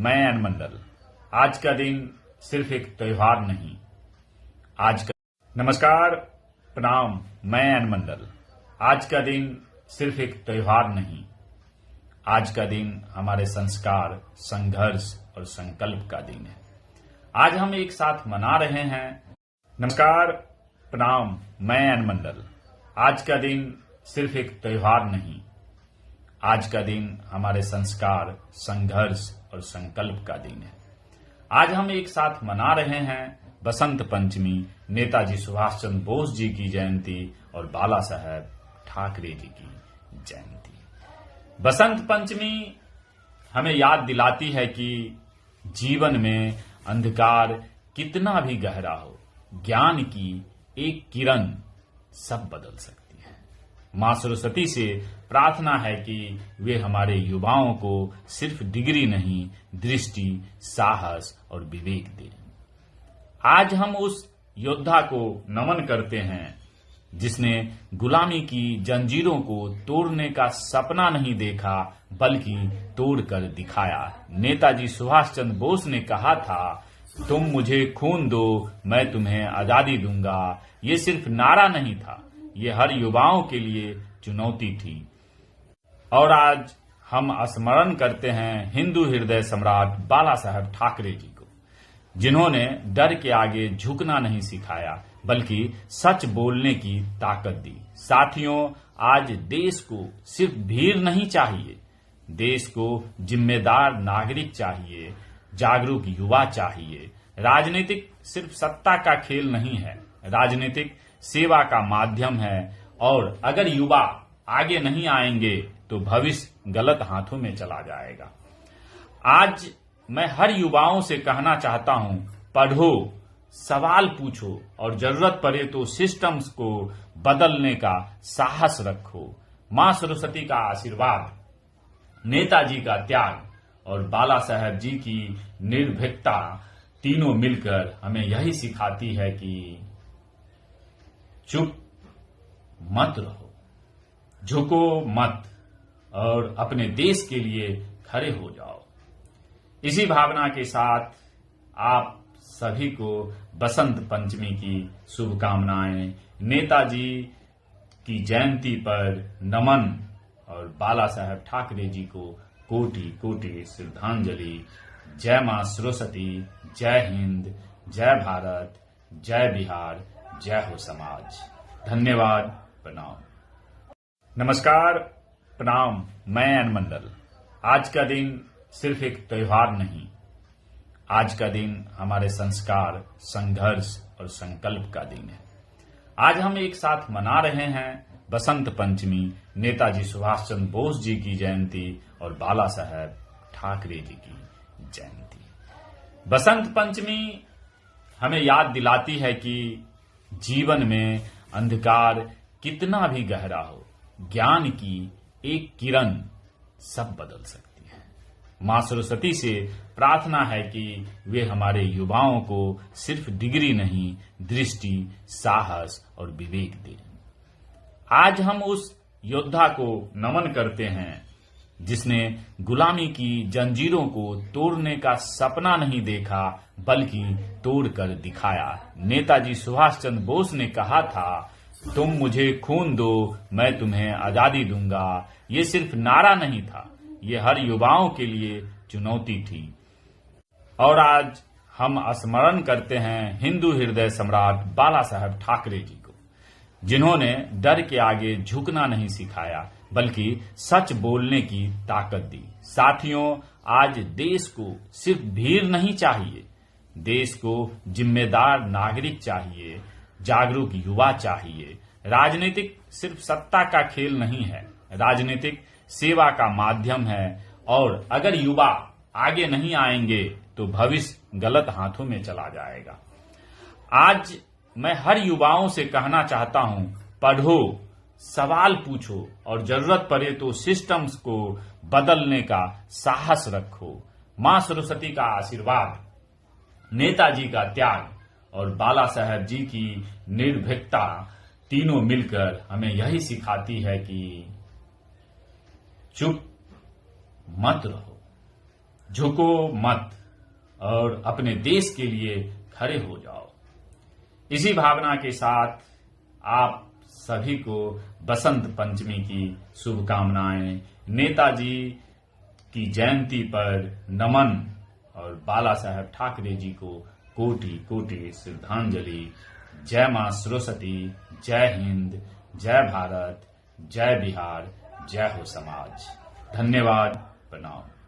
मैं एन मंडल। आज का दिन सिर्फ एक त्योहार नहीं, नमस्कार, प्रणाम। मैं एन मंडल। आज का दिन सिर्फ एक त्योहार नहीं, आज का दिन हमारे संस्कार, संघर्ष और संकल्प का दिन है। आज हम एक साथ मना रहे हैं। नमस्कार, प्रणाम। मैं एन मंडल। आज का दिन सिर्फ एक त्योहार नहीं, आज का दिन हमारे संस्कार, संघर्ष और संकल्प का दिन है। आज हम एक साथ मना रहे हैं बसंत पंचमी, नेताजी सुभाष चंद्र बोस जी की जयंती और बाला साहेब ठाकरे जी की जयंती। बसंत पंचमी हमें याद दिलाती है कि जीवन में अंधकार कितना भी गहरा हो, ज्ञान की एक किरण सब बदल सकती है। मां सरस्वती से प्रार्थना है कि वे हमारे युवाओं को सिर्फ डिग्री नहीं, दृष्टि, साहस और विवेक दें। आज हम उस योद्धा को नमन करते हैं जिसने गुलामी की जंजीरों को तोड़ने का सपना नहीं देखा, बल्कि तोड़कर दिखाया। नेताजी सुभाष चंद्र बोस ने कहा था, तुम मुझे खून दो, मैं तुम्हें आजादी दूंगा। ये सिर्फ नारा नहीं था, ये हर युवाओं के लिए चुनौती थी। और आज हम स्मरण करते हैं हिंदू हृदय सम्राट बाला साहेब ठाकरे जी को, जिन्होंने डर के आगे झुकना नहीं सिखाया, बल्कि सच बोलने की ताकत दी। साथियों, आज देश को सिर्फ भीड़ नहीं चाहिए, देश को जिम्मेदार नागरिक चाहिए, जागरूक युवा चाहिए। राजनीतिक सिर्फ सत्ता का खेल नहीं है, राजनीतिक सेवा का माध्यम है। और अगर युवा आगे नहीं आएंगे तो भविष्य गलत हाथों में चला जाएगा। आज मैं हर युवाओं से कहना चाहता हूं, पढ़ो, सवाल पूछो और जरूरत पड़े तो सिस्टम्स को बदलने का साहस रखो। मां सरस्वती का आशीर्वाद, नेताजी का त्याग और बाला साहेब जी की निर्भीकता तीनों मिलकर हमें यही सिखाती है कि चुप मत रहो, झुको मत और अपने देश के लिए खड़े हो जाओ। इसी भावना के साथ आप सभी को बसंत पंचमी की शुभकामनाएं। नेताजी की जयंती पर नमन और बाला साहेब ठाकरे जी को कोटि कोटि श्रद्धांजलि। जय मां सरस्वती, जय हिंद, जय भारत, जय बिहार, जय हो समाज। धन्यवाद, प्रणाम। नमस्कार, प्रणाम। मैं एन मंडल। आज का दिन सिर्फ एक त्योहार नहीं, आज का दिन हमारे संस्कार, संघर्ष और संकल्प का दिन है। आज हम एक साथ मना रहे हैं बसंत पंचमी, नेताजी सुभाष चंद्र बोस जी की जयंती और बाला साहेब ठाकरे जी की जयंती। बसंत पंचमी हमें याद दिलाती है कि जीवन में अंधकार कितना भी गहरा हो, ज्ञान की एक किरण सब बदल सकती है। मां सरस्वती से प्रार्थना है कि वे हमारे युवाओं को सिर्फ डिग्री नहीं, दृष्टि, साहस और विवेक दें। आज हम उस योद्धा को नमन करते हैं जिसने गुलामी की जंजीरों को तोड़ने का सपना नहीं देखा, बल्कि तोड़कर दिखाया। नेताजी सुभाष चंद्र बोस ने कहा था, तुम मुझे खून दो, मैं तुम्हें आजादी दूंगा। ये सिर्फ नारा नहीं था, ये हर युवाओं के लिए चुनौती थी। और आज हम स्मरण करते हैं हिंदू हृदय सम्राट बाला साहेब ठाकरे जी को, जिन्होंने डर के आगे झुकना नहीं सिखाया, बल्कि सच बोलने की ताकत दी। साथियों, आज देश को सिर्फ भीड़ नहीं चाहिए, देश को जिम्मेदार नागरिक चाहिए, जागरूक युवा चाहिए। राजनीतिक सिर्फ सत्ता का खेल नहीं है, राजनीतिक सेवा का माध्यम है। और अगर युवा आगे नहीं आएंगे तो भविष्य गलत हाथों में चला जाएगा। आज मैं हर युवाओं से कहना चाहता हूं, पढ़ो, सवाल पूछो और जरूरत पड़े तो सिस्टम्स को बदलने का साहस रखो। मां सरस्वती का आशीर्वाद, नेताजी का त्याग और बाला साहेब जी की निर्भीकता तीनों मिलकर हमें यही सिखाती है कि चुप मत रहो, झुको मत और अपने देश के लिए खड़े हो जाओ। इसी भावना के साथ आप सभी को बसंत पंचमी की शुभकामनाएं। नेताजी की जयंती पर नमन और बाला साहेब ठाकरे जी को कोटि कोटि श्रद्धांजलि। जय मां सरस्वती, जय हिंद, जय भारत, जय बिहार, जय हो समाज। धन्यवाद, प्रणाम।